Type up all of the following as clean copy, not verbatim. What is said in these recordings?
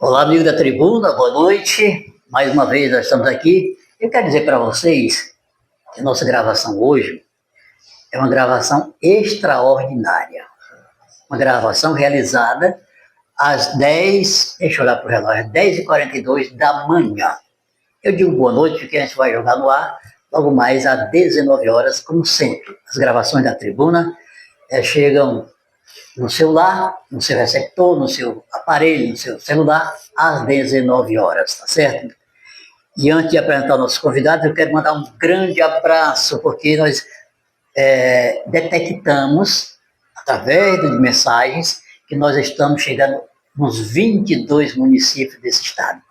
Olá, amigo da tribuna, boa noite. Mais uma vez nós estamos aqui. Eu quero dizer para vocês que a nossa gravação hoje é uma gravação extraordinária. Uma gravação realizada às 10, deixa eu olhar para o relógio, 10h42 da manhã. Eu digo boa noite porque a gente vai jogar no ar logo mais às 19 horas, como sempre. As gravações da tribuna chegam no celular, no seu receptor, no seu aparelho, no seu celular, às 19 horas, tá certo? E antes de apresentar nossos convidados, eu quero mandar um grande abraço, porque nós detectamos, através de mensagens, que nós estamos chegando nos 22 municípios desse estado.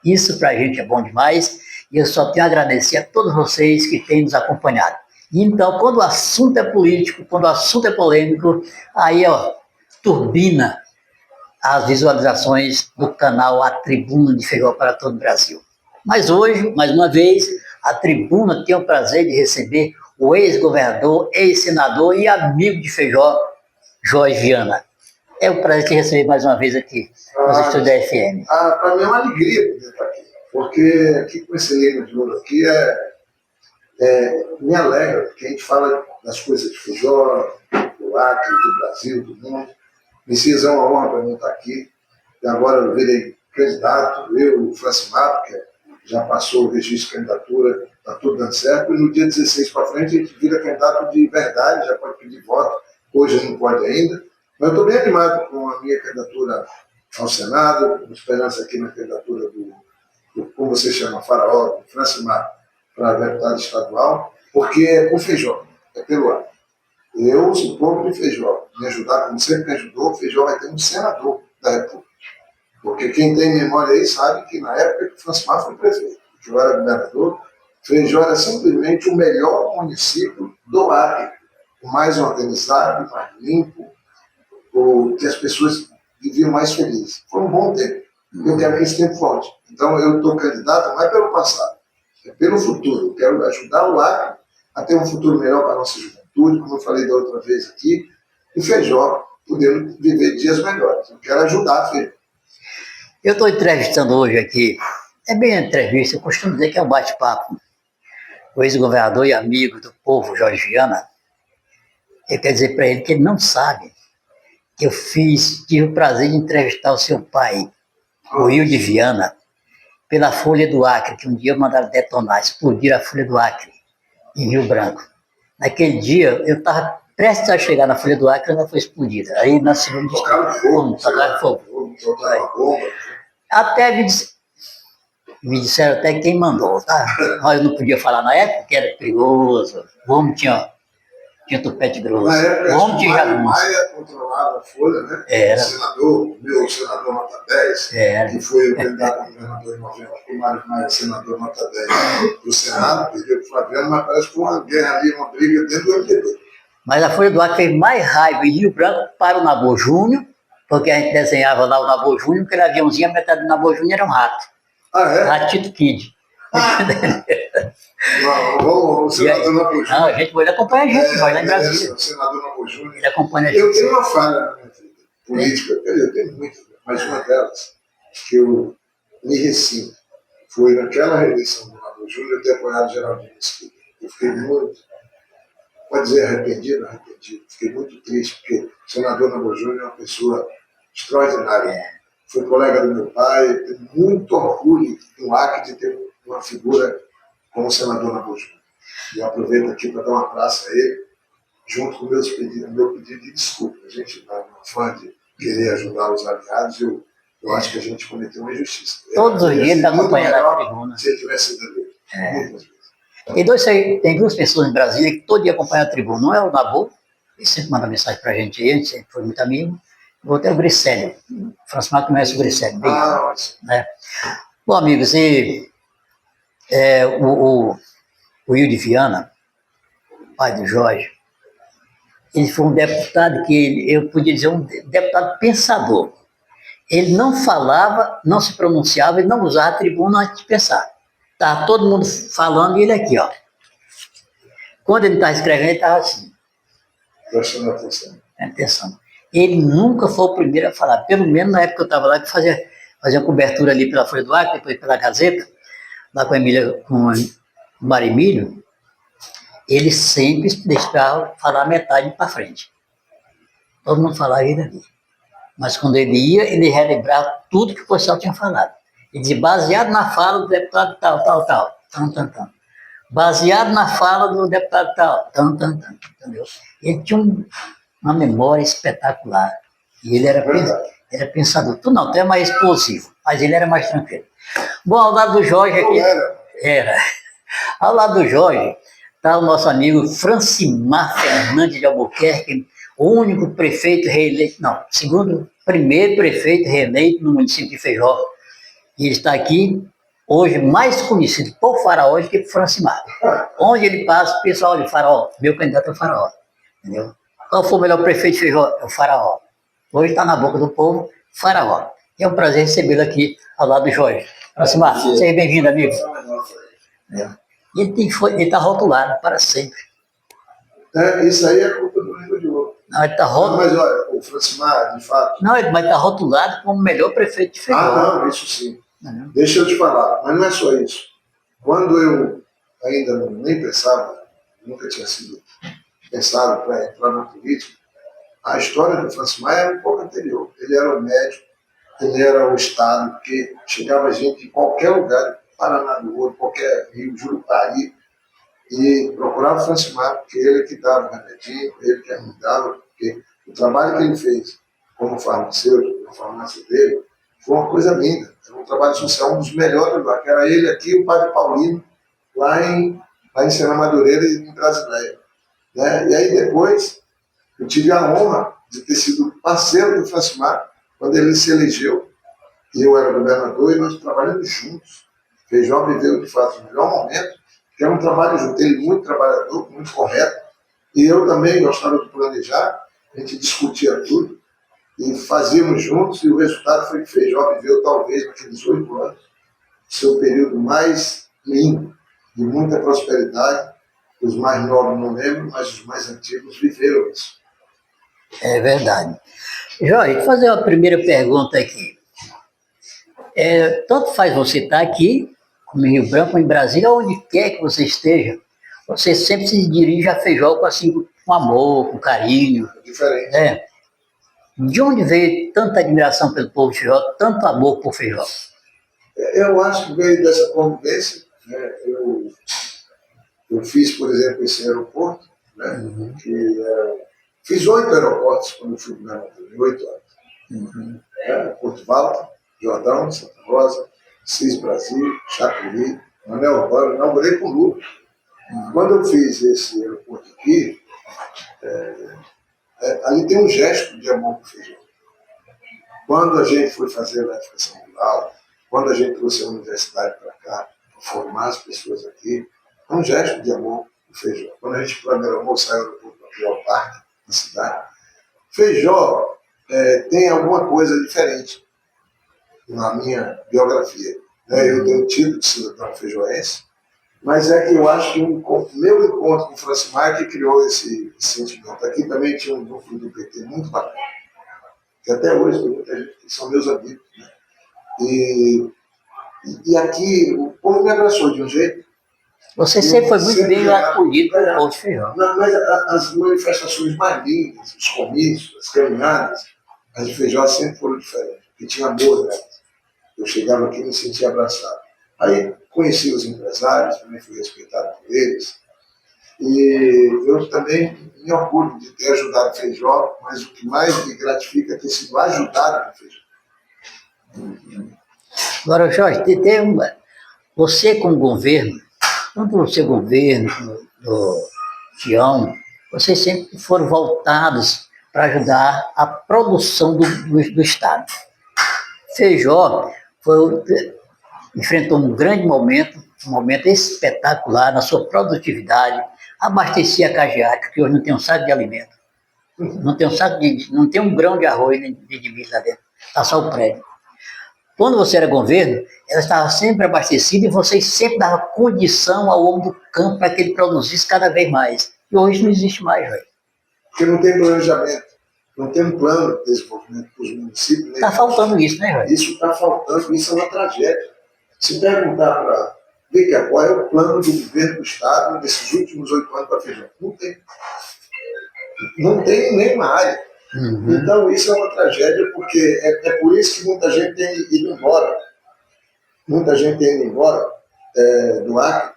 Isso para a gente é bom demais, e eu só tenho a agradecer a todos vocês que têm nos acompanhado. Então, quando o assunto é político, quando o assunto é polêmico, aí, turbina as visualizações do canal A Tribuna de Feijó para todo o Brasil. Mas hoje, mais uma vez, a Tribuna tem o prazer de receber o ex-governador, ex-senador e amigo de Feijó, Jorge Viana. É um prazer te receber mais uma vez aqui nos estúdios da FM. Para mim é uma alegria poder estar aqui, porque aqui com esse livro de ouro aqui me alegra, porque a gente fala das coisas de Feijó, do Acre, do Brasil, do mundo. Precisa, é uma honra para mim estar aqui. E agora eu virei candidato, eu, o Francimato, que já passou o registro de candidatura, está tudo dando certo, e no dia 16 para frente a gente vira candidato de verdade, já pode pedir voto, hoje não pode ainda. Mas eu estou bem animado com a minha candidatura ao Senado, com esperança aqui na candidatura do como você chama, Faraó, do Francimato, para deputado estadual, porque é com Feijó, é pelo ar. Eu, se o povo de Feijó me ajudar, como sempre me ajudou, Feijó vai ter um senador da República. Porque quem tem memória aí sabe que na época que o Francimar foi prefeito, que eu era governador, Feijó era simplesmente o melhor município do Acre, o mais organizado, mais limpo, o que as pessoas viviam mais felizes. Foi um bom tempo. Eu quero que esse tempo volte. Então eu estou candidato não é pelo passado, é pelo futuro. Eu quero ajudar o Acre a ter um futuro melhor para a nossa juventude, como eu falei da outra vez aqui, e Feijó podendo viver dias melhores. Eu quero ajudar a Feijó. Eu estou entrevistando hoje aqui, é bem a entrevista, eu costumo dizer que é um bate-papo. O ex-governador e amigo do povo, Jorge Viana, eu quero dizer para ele que ele não sabe que eu tive o prazer de entrevistar o seu pai, o Wilde Viana, pela Folha do Acre, que um dia mandaram detonar, explodir a Folha do Acre, em Rio Branco. Naquele dia, eu estava prestes a chegar na Folha do Acre, ela foi explodida. Aí na segunda tocaram fogo. Até me disseram até quem mandou, tá? Nós não podia falar na época, porque era perigoso. O homem tinha tupete grosso. Na época, o homem tinha jagunço. Maia controlava a Folha, né? Era. O meu senador nota 10, que foi o candidato a governador em 90, o Mário Maia, senador nota 10 do Senado, perdeu o Flaviano, mas parece que foi uma guerra ali, uma briga dentro do MDB. Mas a Folha do Acre fez mais raiva em Rio Branco para o Nabor Júnior, porque a gente desenhava lá o Nabor Júnior, aquele aviãozinho, a metade do Nabor Júnior era um rato. Ah, é? Ratito Kid. Não, o senador Nabor Júnior. Não, a gente ele acompanha a gente, vai lá em Brasília. O senador Nabor Júnior. Ele acompanha a gente. Eu tenho uma falha na minha vida política, eu tenho muitas, mas uma delas, que eu me ressinto, foi naquela reeleição do Nabor Júnior ter apoiado Geraldinho Mesquita. Eu fiquei muito, pode dizer arrependido, fiquei muito triste, porque o senador Nabor Júnior é uma pessoa extraordinária. Foi colega do meu pai, tenho muito orgulho no Acre de ter uma figura como o senador Nabor Júnior. E eu aproveito aqui para dar um abraço a ele, junto com o meu pedido de desculpa. A gente não é fã de querer ajudar os aliados, eu acho que a gente cometeu uma injustiça. Todos os dias ele está acompanhando a tribuna. Se ele tivesse sido ali. Tem duas pessoas em Brasília que todo dia acompanham a tribuna. Um é o Nabor, ele sempre manda mensagem para a gente, ele sempre foi muito amigo. O outro é o Gricelli. O Francimato conhece o Gricelli bem. Né? Bom, amigos, o Wilde Viana, pai do Jorge, ele foi um deputado que eu podia dizer um deputado pensador. Ele não falava, não se pronunciava, ele não usava a tribuna antes de pensar. Estava todo mundo falando e ele aqui, ó. Quando ele estava escrevendo, ele estava assim. Prestando atenção. Ele nunca foi o primeiro a falar, pelo menos na época que eu estava lá, que fazia fazia cobertura ali pela Folha do Acre, depois pela Gazeta, lá com a Emília, com o Marimílio, ele sempre deixava falar metade para frente. Todo mundo falava ele ali. Mas quando ele ia, ele relembrava tudo que o pessoal tinha falado. Ele dizia, baseado na fala do deputado tal, tal, tal, tam, tam, tam. Baseado na fala do deputado tal, tam, tam, tam, entendeu? Ele tinha uma memória espetacular. E ele era pensador. Tu não, tu é mais explosivo, mas ele era mais tranquilo. Bom, ao lado do Jorge aqui... Era. Ao lado do Jorge está o nosso amigo Francimar Fernandes de Albuquerque, o único prefeito reeleito, não, primeiro prefeito reeleito no município de Feijó. E ele está aqui, hoje mais conhecido por Faraó do que por Francimar. Onde ele passa, o pessoal olha, Faraó, meu candidato é o Faraó. Entendeu? Qual foi o melhor prefeito de Feijó? É o Faraó. Hoje está na boca do povo, Faraó. É um prazer recebê-lo aqui ao lado do Jorge. Francimar, seja bem-vindo, amigo. Ele está rotulado para sempre. Isso aí é culpa do Língua de Ouro. Não, ele está rotulado. Mas olha, o Francimar, de fato. Não, ele vai estar rotulado como o melhor prefeito de Feijó. Não, isso sim. Deixa eu te falar, mas não é só isso. Quando eu ainda nem pensava, nunca tinha sido pensado para entrar na política, a história do Francimar era um pouco anterior. Ele era o médico, ele era o Estado, porque chegava gente de qualquer lugar, Paraná do Ouro, qualquer Rio, Jurupari, e procurava o Francimar, porque ele que dava o remedinho, ele que ajudava, porque o trabalho que ele fez como farmacêutico, na farmácia dele, foi uma coisa linda. Era um trabalho social, um dos melhores lá, que era ele aqui e o Padre Paulino, lá em Sena Madureira e em Brasileia. Né? E aí depois, eu tive a honra de ter sido parceiro do Francimar, quando ele se elegeu, e eu era governador, e nós trabalhamos juntos. Feijó viveu, de fato, o melhor momento, que era um trabalho junto, ele muito trabalhador, muito correto, e eu também gostava de planejar, a gente discutia tudo, e fazíamos juntos, e o resultado foi que Feijó viveu, talvez, naqueles 8 anos, seu período mais lindo, de muita prosperidade. Os mais novos não lembro, mas os mais antigos viveram isso. É verdade. Jorge, vou fazer uma primeira pergunta aqui. Tanto faz você estar aqui, como em Rio Branco, em Brasília, onde quer que você esteja, você sempre se dirige a Feijó com amor, com carinho. É diferente. Né? De onde veio tanta admiração pelo povo de Feijó, tanto amor por Feijó? Eu acho que veio dessa convivência. Né? Eu fiz, por exemplo, esse aeroporto, né? Fiz 8 aeroportos quando eu fui governador, em 8 anos. Porto Valta, Jordão, Santa Rosa, Cis Brasil, Chapuri, Manuel Urbano, inaugurei com Lula. Quando eu fiz esse aeroporto aqui, ali tem um gesto de amor por Feijó. Quando a gente foi fazer a eletrificação rural, quando a gente trouxe a universidade para cá, para formar as pessoas aqui, é um gesto de amor por Feijó. Quando a gente programou sair do aeroporto para criar o parque na cidade, Feijó tem alguma coisa diferente na minha biografia. Eu tenho o título de cidadão feijoense, mas é que eu acho que o meu encontro com o Francimar que criou esse sentimento. Aqui também tinha um núcleo do PT muito bacana, que até hoje tem muita gente que são meus amigos. Né? E aqui o povo me abraçou de um jeito. Você sempre foi muito bem acolhido pelo povo de Feijó. Mas as manifestações mais lindas, os comícios, as caminhadas, as de Feijó sempre foram diferentes, porque tinha amor nelas. Eu chegava aqui e me sentia abraçado. Aí conheci os empresários, também fui respeitado por eles. E eu também me orgulho de ter ajudado Feijó, mas o que mais me gratifica é ter sido ajudado por Feijó. Agora, Jorge, você como governo, tanto o seu governo, do Tião, vocês sempre foram voltados para ajudar a produção do Estado. Feijó enfrentou um grande momento, um momento espetacular na sua produtividade, abastecia a Cagiaca, que hoje não tem um saco de alimento, não tem um grão de arroz nem de milho lá dentro, está só o prédio. Quando você era governo, ela estava sempre abastecida e vocês sempre davam condição ao homem do campo para que ele produzisse cada vez mais. E hoje não existe mais, velho. Porque não tem planejamento. não tem um plano de desenvolvimento para os municípios. Está faltando isso, né, velho? Isso está faltando, isso é uma tragédia. Se perguntar para ver qual é o plano do governo do Estado nesses últimos 8 anos para feijão, não tem. Não tem nenhuma área. Então isso é uma tragédia, porque é por isso que muita gente tem ido embora. Muita gente tem ido embora do Acre,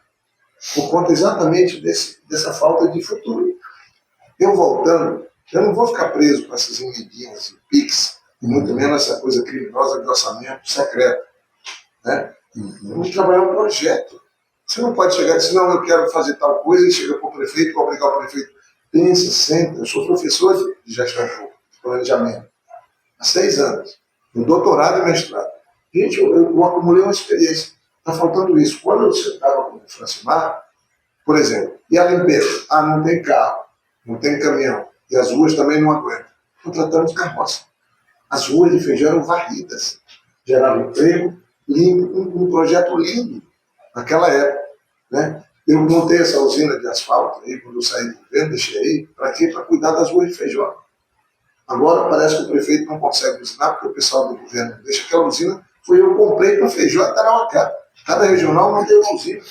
por conta exatamente dessa falta de futuro. Eu voltando, eu não vou ficar preso com essas emendinhas e PIX, e muito menos essa coisa criminosa de orçamento secreto. Né? Vamos trabalhar um projeto. Você não pode chegar e dizer, não, eu quero fazer tal coisa, e chega para o prefeito, para obrigar o prefeito. Pensa, senta. Eu sou professor de gestão de planejamento há 6 anos, no doutorado e mestrado. Gente, eu acumulei uma experiência. Está faltando isso. Quando eu sentava com o Francimar, por exemplo, e a limpeza? Ah, não tem carro, não tem caminhão, e as ruas também não aguentam. Contratamos carroça. As ruas de Feijão eram varridas, geravam emprego, limpo, um projeto lindo naquela época. Né? Eu montei essa usina de asfalto aí, quando eu saí do governo, deixei aí, para quê? Para cuidar das ruas de Feijão. Agora parece que o prefeito não consegue usinar, porque o pessoal do governo não deixa. Aquela usina foi eu comprei para Feijão e Tarauacá. Cada regional não tem uma usina.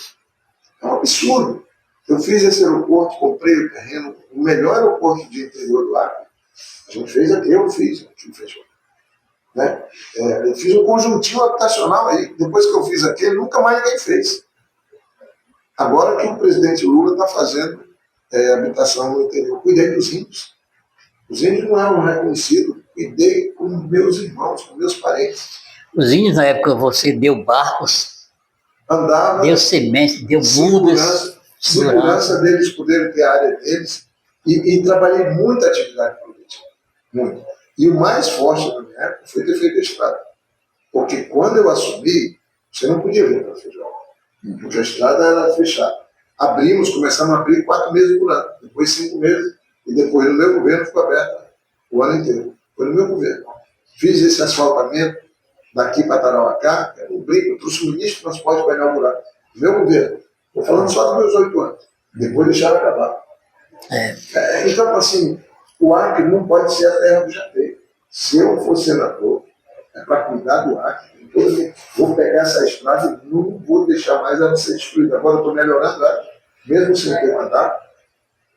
É um absurdo. Eu fiz esse aeroporto, comprei o terreno, o melhor aeroporto de interior do Acre. A gente fez aqui, eu fiz aqui em Feijão. Né? Eu fiz um conjuntinho habitacional aí. Depois que eu fiz aquele, nunca mais ninguém fez. Agora que o presidente Lula está fazendo habitação no interior, cuidei dos índios. Os índios não eram reconhecidos, cuidei com meus irmãos, com meus parentes. Os índios, na época, você deu barcos, Andava, deu sementes, deu mudas. Segurança deles poderem ter a área deles. E trabalhei muita atividade política. Muito. E o mais forte da minha época foi ter feito a estrada. Porque quando eu assumi, você não podia vir para Feijão. Porque a estrada era fechada. Começamos a abrir 4 meses por ano, depois 5 meses, e depois no meu governo ficou aberta o ano inteiro. Foi no meu governo. Fiz esse asfaltamento daqui para Tarauacá, eu trouxe o ministro do transporte para inaugurar. No meu governo. Estou falando só dos meus 8 anos. Depois deixaram acabar. Então, assim, o Acre não pode ser a terra do jateio. Se eu for senador, é para cuidar do Acre. Vou pegar essa estrada e não vou deixar mais ela ser destruída. Agora eu estou melhorando ela, mesmo sem ter mandato.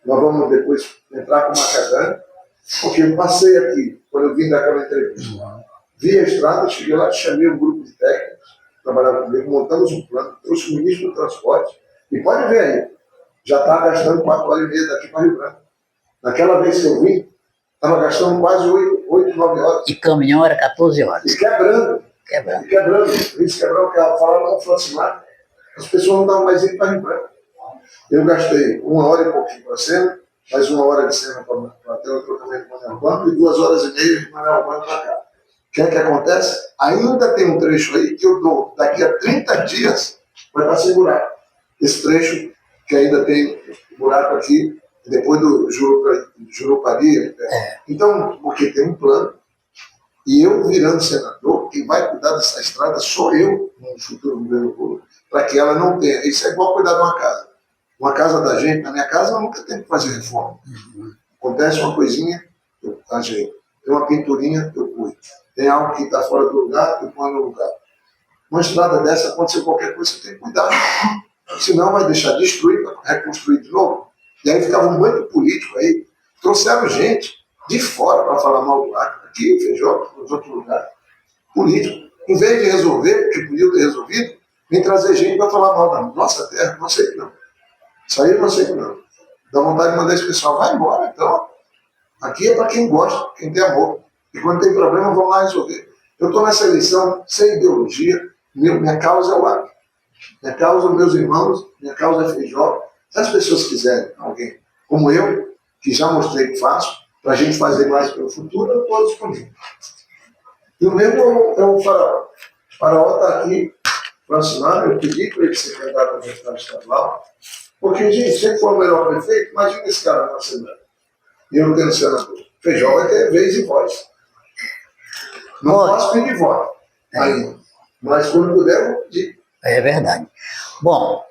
Nós vamos depois entrar com uma macadã, porque eu passei aqui, quando eu vim daquela entrevista. Vi a estrada, cheguei lá, chamei um grupo de técnicos, trabalharam comigo, montamos um plano, trouxe o ministro do transporte, e pode ver aí, já está gastando 4 horas e meia daqui para Rio Branco. Naquela vez que eu vim, estava gastando quase 8, 9 horas. E caminhão era 14 horas. E quebrando. Eles quebraram, que ela falava no Francimar, as pessoas não estavam mais indo para Rio Branco. Eu gastei 1 hora e pouquinho para Sena, mais 1 hora de Sena para ter o trocamento com o Manuel Banco e 2 horas e meia de Manuel Banco para cá. O que é que acontece? Ainda tem um trecho aí que eu dou, daqui a 30 dias, vai estar sem buraco. Esse trecho que ainda tem buraco aqui, depois do Jurupari. Então, porque tem um plano, e eu virando senador, quem vai cuidar dessa estrada sou eu, no futuro governo público, para que ela não tenha. Isso é igual cuidar de uma casa. Uma casa da gente, na minha casa eu nunca tenho que fazer reforma. Acontece uma coisinha, eu ajeito. Tem uma pinturinha, eu cuido. Tem algo que está fora do lugar, eu ponho no lugar. Uma estrada dessa, acontecer qualquer coisa, você tem que cuidar. Senão vai deixar destruir para reconstruir de novo. E aí ficava um monte de político aí. Trouxeram gente de fora para falar mal do Acre, aqui em Feijó, nos outros lugares. Político. Em vez de resolver, porque podia ter resolvido, vem trazer gente para falar mal da nossa terra. Não sei que não. Isso aí eu não sei que não. Dá vontade de mandar esse pessoal, vai embora então. Aqui é para quem gosta, quem tem amor. E quando tem problema, vamos lá resolver. Eu estou nessa eleição sem ideologia, minha causa é o Acre. Minha causa, meus irmãos, minha causa é Feijó. Se as pessoas quiserem, alguém como eu, que já mostrei que faço, para a gente fazer mais pelo futuro, eu estou disponível. E o mesmo é o Faraó. O Faraó está aqui, Francimar, eu pedi para ele ser candidato a deputado estadual, porque, gente, se ele for o melhor prefeito, imagina esse cara na Assembleia. E eu não tendo senador. Feijó vai ter vez e voz. Não posso pedir voto ainda. Mas quando puder, eu vou pedir. É verdade. Bom,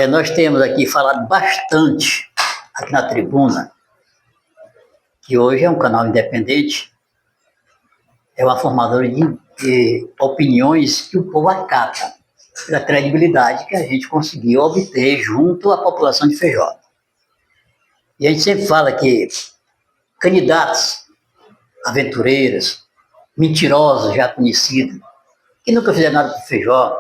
nós temos aqui falado bastante, aqui na tribuna, que hoje é um canal independente, é uma formadora de opiniões que o povo acata, pela credibilidade que a gente conseguiu obter junto à população de Feijó. E a gente sempre fala que candidatos, aventureiros, mentirosos já conhecidos, que nunca fizeram nada para Feijó,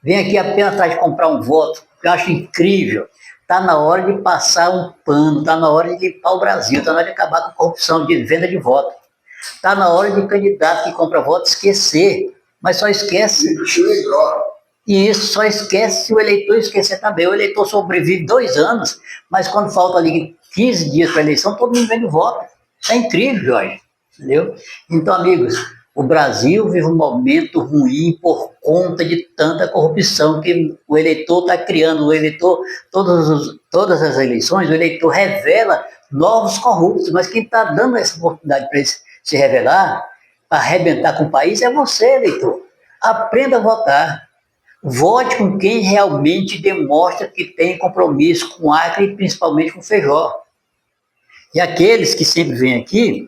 vem aqui apenas atrás de comprar um voto, que eu acho incrível. Está na hora de passar um pano, está na hora de limpar o Brasil, está na hora de acabar com a corrupção de venda de voto. Está na hora de candidato que compra voto esquecer, mas só esquece. E isso só esquece se o eleitor esquecer também. O eleitor sobrevive 2 anos, mas quando falta ali 15 dias para a eleição, todo mundo vende voto. Isso é incrível, Jorge. Entendeu? Então, amigos, o Brasil vive um momento ruim por conta de tanta corrupção que o eleitor está criando. O eleitor, todas as eleições, o eleitor revela novos corruptos, mas quem está dando essa oportunidade para eles se revelar, para arrebentar com o país, é você, eleitor. Aprenda a votar. Vote com quem realmente demonstra que tem compromisso com o Acre e principalmente com o Feijó. E aqueles que sempre vêm aqui,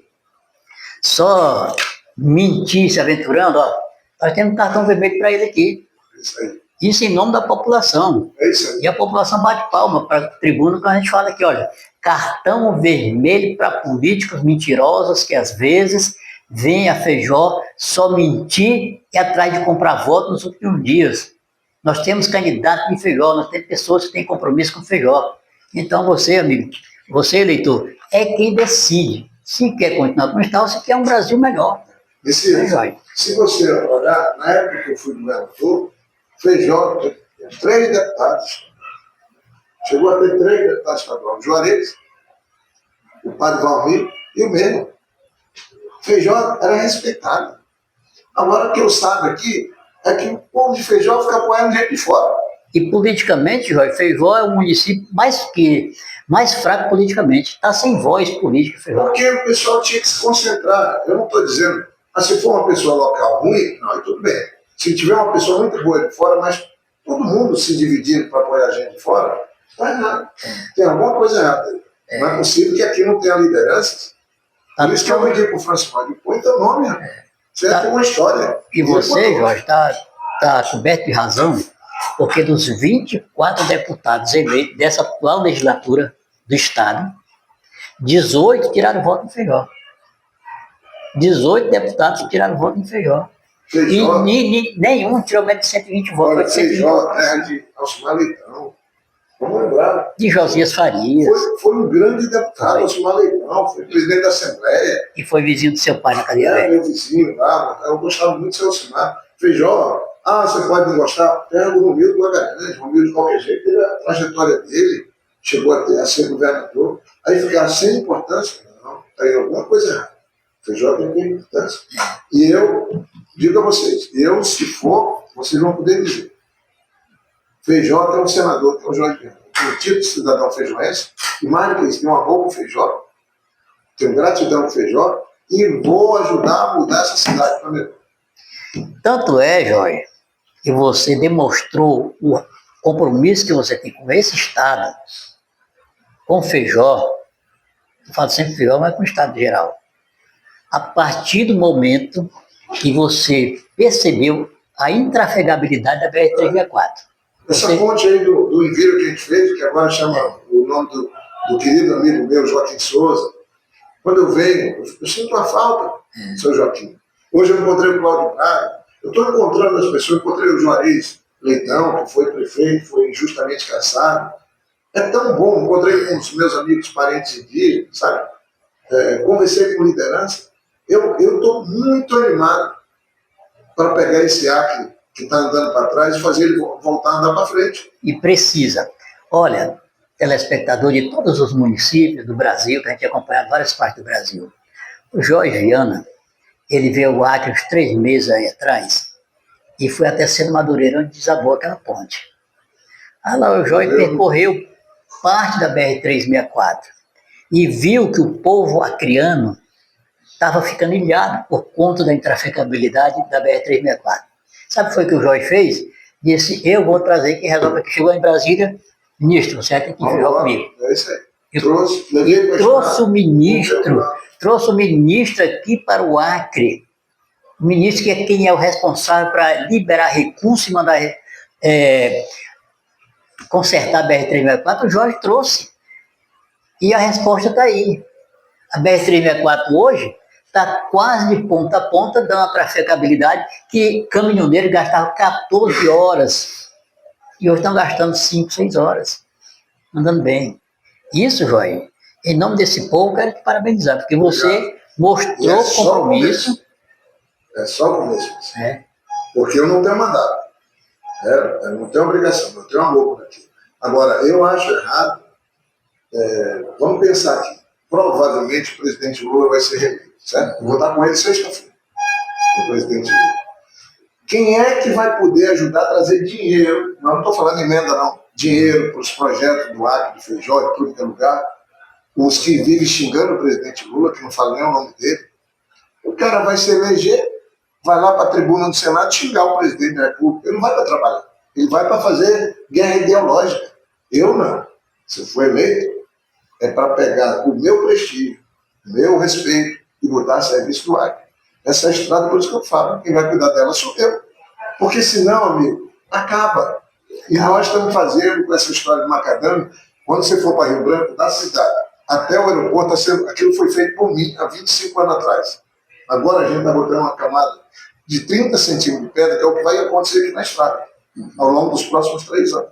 só mentir, se aventurando, ó, nós temos um cartão vermelho para ele aqui. Isso aí. Isso em nome da população. É isso aí. E a população bate palma para a tribuna quando a gente fala aqui, olha, cartão vermelho para políticos mentirosos que às vezes vêm a Feijó só mentir e atrás de comprar voto nos últimos dias. Nós temos candidatos de Feijó, nós temos pessoas que têm compromisso com Feijó. Então você, amigo, você, eleitor, é quem decide se quer continuar como está ou se quer um Brasil melhor. Se você olhar, na época que eu fui governador, Feijó tinha 3 deputados. Chegou a ter 3 deputados estaduais. Juarez, o padre Valmir e o mesmo. Feijó era respeitado. Agora, o que eu saiba aqui é que o povo de Feijó fica apoiando gente de fora. E politicamente, Jorge, Feijó é o município mais fraco politicamente. Está sem voz política, Feijó. Porque o pessoal tinha que se concentrar. Eu não estou dizendo, se for uma pessoa local ruim, não, tudo bem. Se tiver uma pessoa muito boa de fora, mas todo mundo se dividindo para apoiar a gente de fora, não é nada. Tem alguma coisa errada. Não é possível que aqui não tenha lideranças. Por isso que eu pedi para o Francisco, põe teu nome, você tem uma história. E você, Jorge, está coberto de razão, porque dos 24 deputados eleitos dessa atual legislatura do Estado, 18 tiraram voto em Feijó. 18 deputados tiraram voto em Feijó. Feijó, E nenhum tirou menos de 120 votos. olha, Feijó, terra de Alcimar Leitão. Vamos lembrar. De Josias Farias. Foi um grande deputado, Alcimar Leitão, foi presidente da Assembleia. E foi vizinho do seu pai na cadeia velha. Meu vizinho lá, eu gostava muito do seu Alcimar. Feijó, você pode não gostar, terra do Romildo Magalhães. Romildo, de qualquer jeito, teve a trajetória dele, chegou a ser governador, aí ficar sem importância, não, tem alguma coisa errada. Feijó tem que ter importância. E eu digo a vocês, se for, vocês vão poder dizer. Feijó tem um senador, que é o Jorge Viana, tem um título de cidadão feijoense, e mais do que isso, tem um amor com Feijó, tenho gratidão com Feijó, e vou ajudar a mudar essa cidade para melhor. Tanto é, Jorge, que você demonstrou o compromisso que você tem com esse Estado, com Feijó, eu falo sempre Feijó, mas com o Estado geral. A partir do momento que você percebeu a intrafegabilidade da BR-364. Essa ponte aí do envio que a gente fez, que agora chama o nome do querido amigo meu, Joaquim Souza, quando eu venho, eu sinto uma falta, seu Joaquim. Hoje eu encontrei o Cláudio Braga, eu estou encontrando as pessoas, encontrei o Juarez Leitão, que foi prefeito, foi injustamente cassado. É tão bom, encontrei com os meus amigos, parentes em dia, sabe? Conversei com liderança. Eu estou muito animado para pegar esse Acre que está andando para trás e fazer ele voltar a andar para frente. E precisa. Olha, telespectador de todos os municípios do Brasil, que a gente acompanha várias partes do Brasil. O Jorge Viana, ele veio ao Acre uns 3 meses aí atrás e foi até Seno Madureira, onde desabou aquela ponte. Aí lá o Jorge percorreu parte da BR-364 e viu que o povo acreano estava ficando ilhado por conta da intrafegabilidade da BR-364. Sabe o que foi que o Jorge fez? Disse, eu vou trazer quem resolve aqui. Chegou em Brasília, ministro, você tem que jogar comigo. É isso aí. levei para trouxe o ministro aqui para o Acre. O ministro que é quem é o responsável para liberar recursos e mandar consertar a BR-364, o Jorge trouxe. E a resposta está aí. A BR-364 hoje está quase de ponta a ponta, dando uma trafegabilidade que caminhoneiro gastava 14 horas. E hoje estão gastando 5, 6 horas. Andando bem. Isso, Jorge, em nome desse povo, quero te parabenizar, porque você mostrou compromisso. É só o começo. Porque eu não tenho mandato. Eu não tenho obrigação, eu tenho amor por aquilo. Agora, eu acho errado. Vamos pensar aqui. Provavelmente o presidente Lula vai ser reeleito, certo? Eu vou estar com ele sexta-feira, o presidente Lula. Quem é que vai poder ajudar a trazer dinheiro? Não estou falando emenda, não. Dinheiro para os projetos do Acre, do Feijó, de tudo que é lugar. Os que vivem xingando o presidente Lula, que não falam nem o nome dele. O cara vai se eleger, vai lá para a tribuna do Senado xingar o presidente da República. Ele não vai para trabalhar. Ele vai para fazer guerra ideológica. Eu não. Se eu for eleito, é para pegar o meu prestígio, o meu respeito e botar a serviço do Acre. Essa é a estrada, por isso que eu falo. Quem vai cuidar dela sou eu. Porque senão, amigo, acaba. E nós estamos fazendo com essa história de macadâmia, quando você for para Rio Branco, da cidade até o aeroporto, aquilo foi feito por mim há 25 anos atrás. Agora a gente está botando uma camada de 30 centímetros de pedra, que é o que vai acontecer aqui na estrada, ao longo dos próximos 3 anos.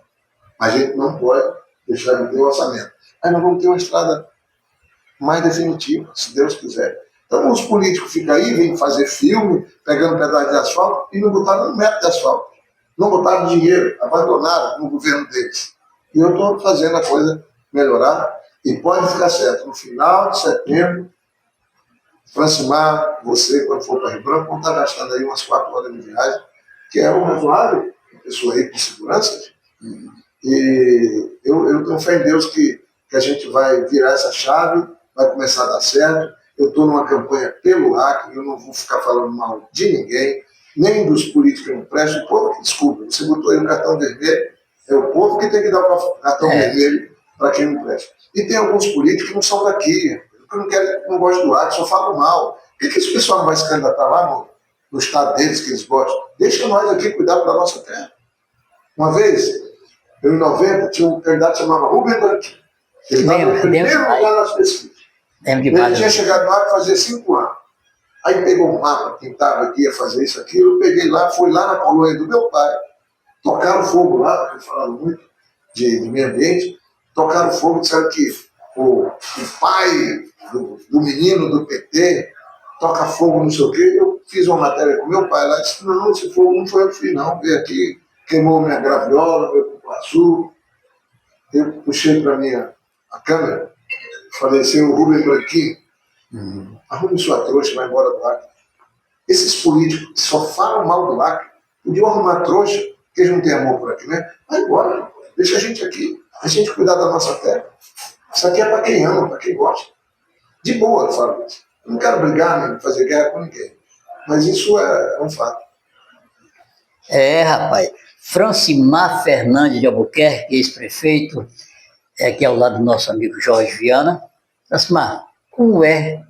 A gente não pode deixar de ter o orçamento. Aí nós vamos ter uma estrada mais definitiva, se Deus quiser. Então os políticos ficam aí, vêm fazer filme, pegando pedaço de asfalto e não botaram um metro de asfalto. Não botaram dinheiro, abandonaram no governo deles. E eu estou fazendo a coisa melhorar e pode ficar certo. No final de setembro, Francimar, você, quando for para Rio Branco, vão estar gastando aí umas 4 horas de viagem, que é o razoável, a pessoa aí com segurança. E eu tenho fé em Deus que a gente vai virar essa chave, vai começar a dar certo. Eu estou numa campanha pelo Acre, eu não vou ficar falando mal de ninguém, nem dos políticos que não prestam. O povo que desculpa, você botou aí um cartão vermelho, é o povo que tem que dar o cartão vermelho para quem não presta. E tem alguns políticos que não são daqui, que não gostam do Acre, só falam mal. Por que esse pessoal não vai se candidatar lá no estado deles, que eles gostam? Deixa nós aqui cuidar da nossa terra. Uma vez, em 90, tinha um candidato que chamava Rubem Branquinho. Ele estava no primeiro lugar nas pesquisas. Ele tinha chegado lá para fazer 5 anos. Aí pegou um mapa, quem estava aqui ia fazer isso, aquilo, eu peguei lá, fui lá na colônia do meu pai, tocaram fogo lá, porque falaram muito de meio ambiente, tocaram fogo, disseram que o pai do menino do PT toca fogo, não sei o quê. Eu fiz uma matéria com meu pai lá, disse, não, esse fogo não foi eu que fiz, não. Veio aqui, queimou minha graviola, meu cupuaçu. Eu puxei para mim a câmera, falei assim, o Rubem Branquinho, arrume sua trouxa e vai embora do Acre. Esses políticos que só falam mal do Acre, podiam arrumar trouxa, porque eles não têm amor por aqui, né? Vai embora, deixa a gente aqui, a gente cuidar da nossa terra. Isso aqui é para quem ama, para quem gosta. De boa, eu falo isso. Eu não quero brigar, nem fazer guerra com ninguém. Mas isso é um fato. Rapaz. Francimar Fernandes de Albuquerque, ex-prefeito, aqui ao lado do nosso amigo Jorge Viana. Francimar, como é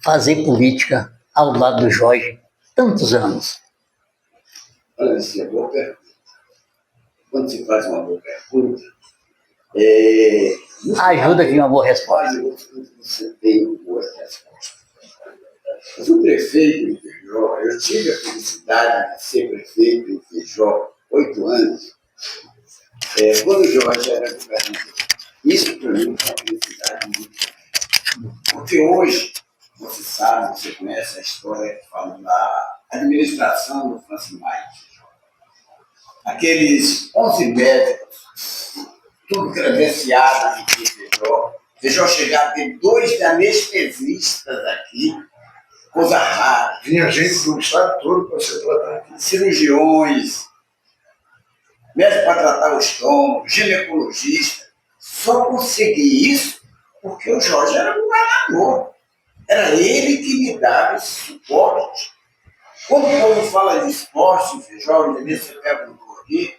fazer política ao lado do Jorge tantos anos? Olha, isso é boa pergunta. Quando se faz uma boa pergunta, ajuda aqui uma boa resposta. Você tem uma boa resposta. Eu fui prefeito em Feijó, eu tive a felicidade de ser prefeito em Feijó 8 anos, quando o Jorge era governador. Isso para mim é uma felicidade muito grande. Porque hoje, você sabe, você conhece a história que fala da administração do Francimar. Aqueles 11 médicos, tudo credenciado aqui em Feijó. Feijó chegar a ter 2 anestesistas aqui, coisa rara. Vinha gente do estado todo para ser tratado aqui. Cirurgiões, médico para tratar o estômago, ginecologista. Só consegui isso porque o Jorge era governador. Era ele que me dava esse suporte. Quando o povo fala de esporte, Feijó, você pega um aqui,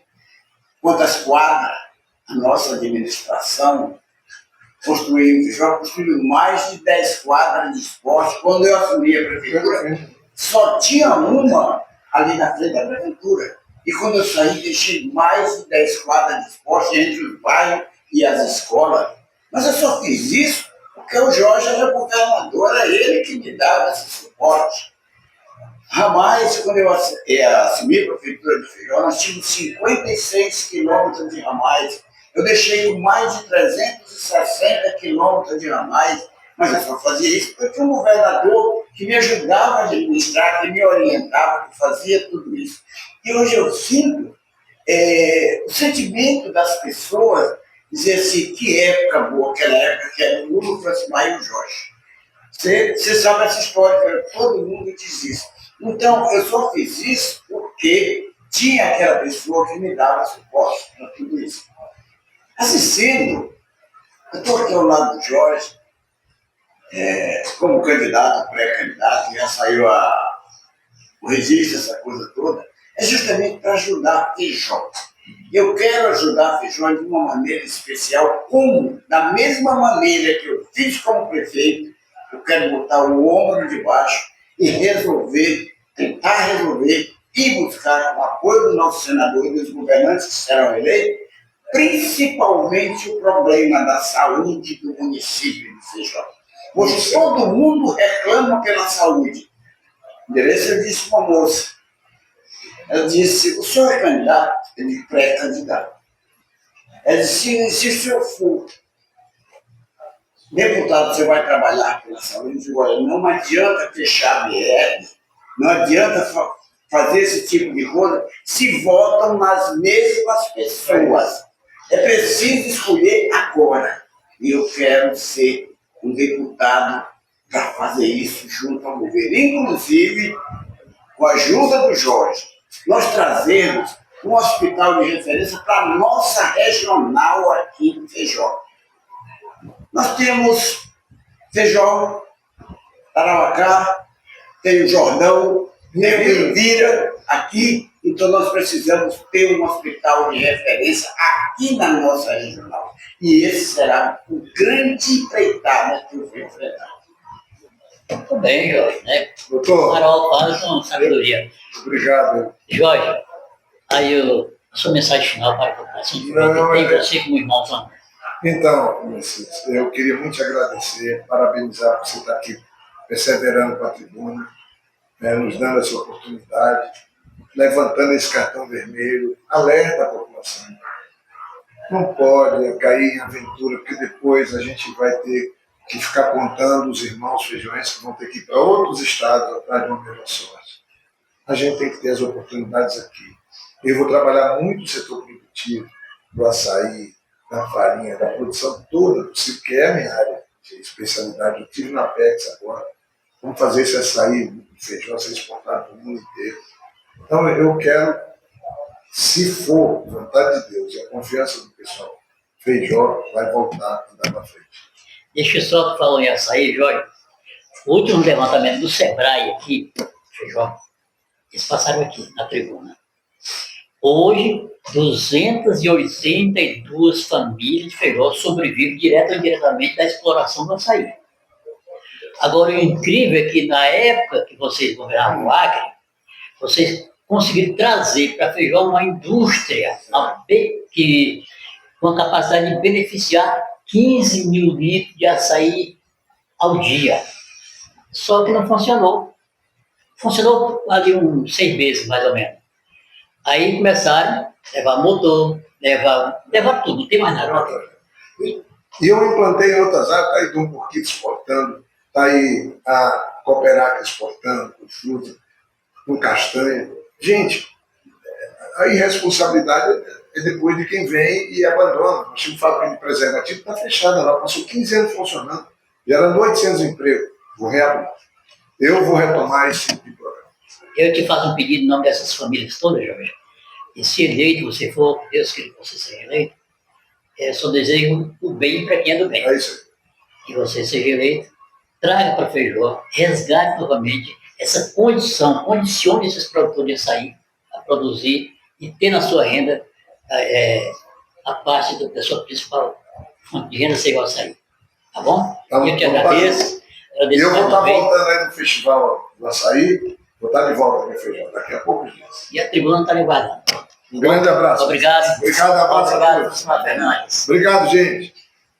quantas quadras, a nossa administração construiu mais de 10 quadras de esporte. Quando eu assumi a prefeitura, só tinha uma ali na frente da prefeitura. E quando eu saí, deixei mais de 10 quadras de esporte entre os bairros e as escolas. Mas eu só fiz isso porque o Jorge era governador, era ele que me dava esse suporte. Ramais, quando eu assumi a prefeitura de Feijó, nós tínhamos 56 quilômetros de ramais. Eu deixei com mais de 360 quilômetros de ramais, mas eu só fazia isso porque tinha um governador que me ajudava a administrar, que me orientava, que fazia tudo isso. E hoje eu sinto o sentimento das pessoas dizer assim, que época boa, aquela época que era o Lula, o Francimar e o Jorge. Você sabe essa história, todo mundo diz isso. Então, eu só fiz isso porque tinha aquela pessoa que me dava suporte para tudo isso. Assim sendo, eu estou aqui ao lado do Jorge, como candidato, pré-candidato, já saiu o registro, essa coisa toda, é justamente para ajudar a Feijó. Eu quero ajudar a Feijó de uma maneira especial, como, da mesma maneira que eu fiz como prefeito, eu quero botar o ombro de baixo e resolver, tentar resolver e buscar o apoio do nosso senador e dos governantes que serão eleitos, principalmente o problema da saúde do município de Feijó. Hoje todo mundo reclama pela saúde. Endereço, eu disse para uma moça, eu disse, o senhor é candidato? Ele disse, pré-candidato. Ela disse, se o senhor for deputado, você vai trabalhar pela saúde? Eu digo, olha, não adianta fechar a BR, não adianta fazer esse tipo de coisa se votam nas mesmas pessoas. É preciso escolher agora. E eu quero ser um deputado para fazer isso junto ao governo. Inclusive, com a ajuda do Jorge, nós trazemos um hospital de referência para a nossa regional aqui em Feijó. Nós temos Feijó, Tarauacá, tem o Jordão, tem o Irvira aqui, então nós precisamos ter um hospital de referência aqui na nossa regional. E esse será o grande empreitada que eu vou enfrentar. Muito bem, Jorge, né? Doutor, Carol fala com sabedoria. obrigado. Jorge, aí a sua mensagem final para a população de Não, tem você como irmãozão. Então, Messias, eu queria muito te agradecer, parabenizar por você estar aqui perseverando com a tribuna, nos dando essa oportunidade, levantando esse cartão vermelho, alerta a população. Não pode cair em aventura, porque depois a gente vai ter que ficar contando os irmãos feijões que vão ter que ir para outros estados atrás de uma melhor sorte. A gente tem que ter as oportunidades aqui. Eu vou trabalhar muito no setor produtivo, do açaí, da farinha, da produção toda possível, que é a minha área de especialidade. Eu estive na PEX agora. Vamos fazer esse açaí de feijão ser exportado para o mundo inteiro. Então, eu quero, se for vontade de Deus e a confiança do pessoal, Feijó vai voltar a andar para frente. Deixa eu só falar em açaí, Jorge. O último levantamento do Sebrae aqui, Feijó, eles passaram aqui na tribuna. Hoje, 282 famílias de Feijó sobrevivem direto ou indiretamente da exploração do açaí. Agora, o incrível é que na época que vocês governavam o Acre, vocês conseguiram trazer para Feijó uma indústria que, com a capacidade de beneficiar 15 mil litros de açaí ao dia. Só que não funcionou. Funcionou ali uns 6 meses, mais ou menos. Aí começaram a levar motor, levar tudo, não tem mais nada. E eu implantei em outras áreas, está aí Dom Porquito exportando, está aí a Cooperaca exportando, com fruta, com castanha. Gente, a irresponsabilidade é depois de quem vem e abandona. O Chico Fábrica de Preservativo está fechada lá, passou 15 anos funcionando, gerando 800 empregos. Vou reabrir. Eu vou retomar esse tipo de programa. Eu te faço um pedido em nome dessas famílias todas, Jorge. E se eleito você for, Deus queira que você seja eleito, só desejo o bem para quem é do bem. É isso aí. Que você seja eleito, traga para Feijó, resgate novamente essa condição, condicione esses produtores de açaí a produzir e ter na sua renda a parte da sua principal fonte de renda ser o açaí. Tá bom? Vamos- Eu que vamos agradeço. E Agradeço eu vou mais estar uma vez. voltando aí no Festival do Açaí, vou estar de volta aqui em Feijão, daqui a poucos dias. E a tribuna está ligada. Um grande abraço. Obrigado. Obrigado, abraço a Obrigado, todos. professor Fernandes. Obrigado, gente.